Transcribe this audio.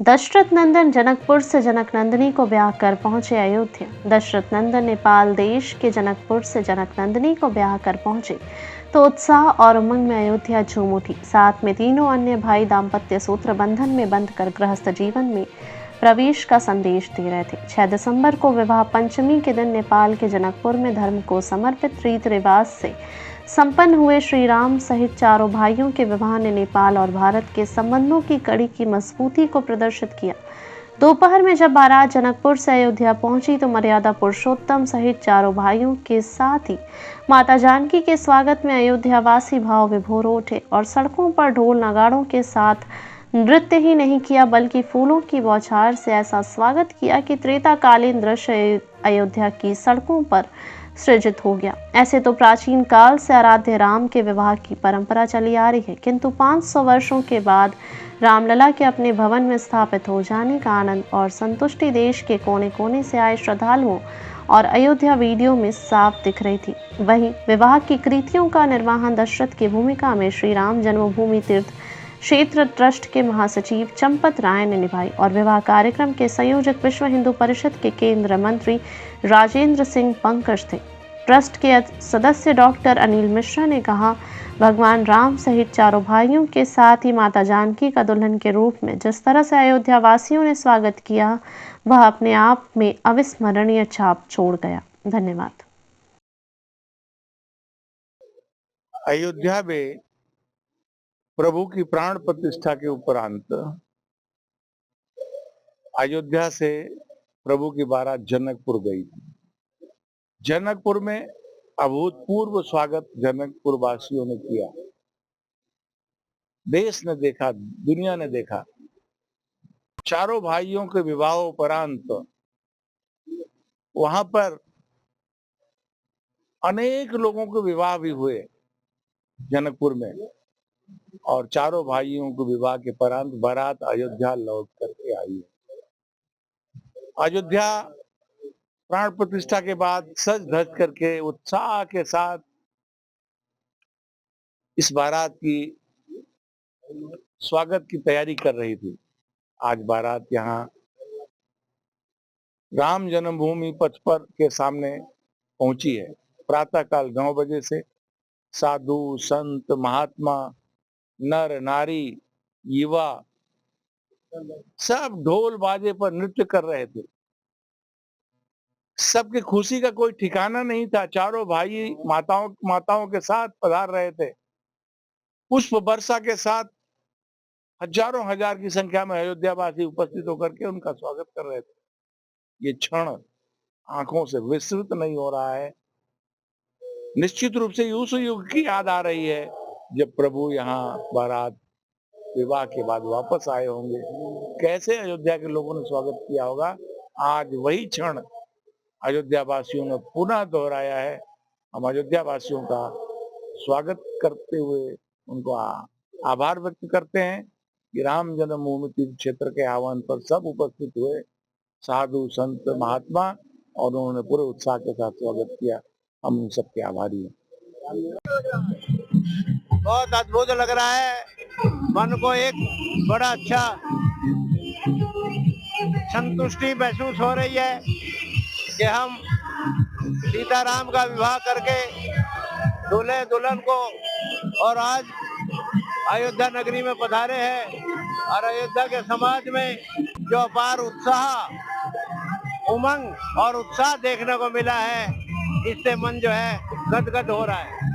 दशरथ नंदन जनकपुर से जनक नंदिनी को ब्याह कर पहुंचे अयोध्या। दशरथ नंदन नेपाल देश के जनकपुर से जनक नंदिनी को ब्याह कर पहुंचे तो उत्साह और उमंग में अयोध्या झूम उठी। साथ में तीनों अन्य भाई दाम्पत्य सूत्र बंधन में बंधकर गृहस्थ जीवन में प्रवेश का संदेश दे रहे थे। 6 दिसंबर को विवाह पंचमी के दिन नेपाल के जनकपुर में धर्म को समर्पित रीति रिवाज से संपन्न हुए श्री राम सहित चारों भाइयों के विवाह ने नेपाल और भारत के संबंधों की कड़ी की मजबूती को प्रदर्शित किया। दोपहर में जब बारात जनकपुर से अयोध्या पहुंची तो मर्यादा पुरुषोत्तम सहित चारों भाइयों के साथ ही माता जानकी के स्वागत में अयोध्यावासी भाव विभोर उठे और सड़कों पर ढोल नगाड़ों के साथ नृत्य ही नहीं किया बल्कि फूलों की बौछार से ऐसा स्वागत किया कि त्रेताकालीन दृश्य अयोध्या की सड़कों पर सृजित हो गया। ऐसे तो प्राचीन काल से आराध्य राम के विवाह की परंपरा चली आ रही है, किंतु 500 वर्षों के बाद रामलला के अपने भवन में स्थापित हो जाने का आनंद और संतुष्टि देश के कोने कोने से आए श्रद्धालुओं और अयोध्या वीडियो में साफ दिख रही थी। वहीं विवाह की कृतियों का निर्वहन दशरथ की भूमिका में श्री राम जन्मभूमि तीर्थ क्षेत्र ट्रस्ट के महासचिव चंपत राय ने निभाई और विवाह कार्यक्रम के संयोजक विश्व हिंदू परिषद के केंद्रीय मंत्री राजेंद्र सिंह पंकज थे। ट्रस्ट के सदस्य डॉक्टर अनिल मिश्रा ने कहा, भगवान राम सहित चारों भाइयों के साथ ही माता जानकी का दुल्हन के रूप में जिस तरह से अयोध्या वासियों ने स्वागत किया वह अपने आप में अविस्मरणीय छाप छोड़ गया। धन्यवाद। अयोध्या में प्रभु की प्राण प्रतिष्ठा के उपरांत अयोध्या से प्रभु की बारात जनकपुर गई थी। जनकपुर में अभूतपूर्व स्वागत जनकपुर वासियों ने किया। देश ने देखा, दुनिया ने देखा। चारों भाइयों के विवाह उपरांत वहां पर अनेक लोगों के विवाह भी हुए जनकपुर में, और चारों भाइयों के विवाह के उपरांत बारात अयोध्या लौट करके आई। अयोध्या प्राण प्रतिष्ठा के बाद सज धज करके उत्साह के साथ इस बारात की स्वागत की तैयारी कर रही थी। आज बारात यहाँ राम जन्मभूमि पथ पर के सामने पहुंची है। प्रातःकाल 9 बजे से साधु संत महात्मा नर नारी युवा सब ढोल बाजे पर नृत्य कर रहे थे। सबकी खुशी का कोई ठिकाना नहीं था। चारों भाई माताओं के साथ पधार रहे थे। पुष्प वर्षा के साथ हजारों हजार की संख्या में अयोध्यावासी उपस्थित होकर के उनका स्वागत कर रहे थे। ये क्षण आंखों से विस्मृत नहीं हो रहा है। निश्चित रूप से उस युग की याद आ रही है जब प्रभु यहाँ बारात विवाह के बाद वापस आए होंगे। कैसे अयोध्या के लोगों ने स्वागत किया होगा, आज वही क्षण अयोध्या वासियों ने पुनः दोहराया है। हम अयोध्या वासियों का स्वागत करते हुए उनको आभार व्यक्त करते हैं कि राम जन्मभूमि तीर्थ क्षेत्र के आह्वान पर सब उपस्थित हुए साधु संत महात्मा और उन्होंने पूरे उत्साह के साथ स्वागत किया। हम उन सबके आभारी हैं। बहुत अद्भुत लग रहा है। मन को एक बड़ा अच्छा संतुष्टि महसूस हो रही है कि हम सीताराम का विवाह करके दूल्हे दुल्हन को और आज अयोध्या नगरी में पधारे हैं और अयोध्या के समाज में जो अपार उत्साह, उमंग और उत्साह देखने को मिला है, इससे मन जो है गदगद हो रहा है।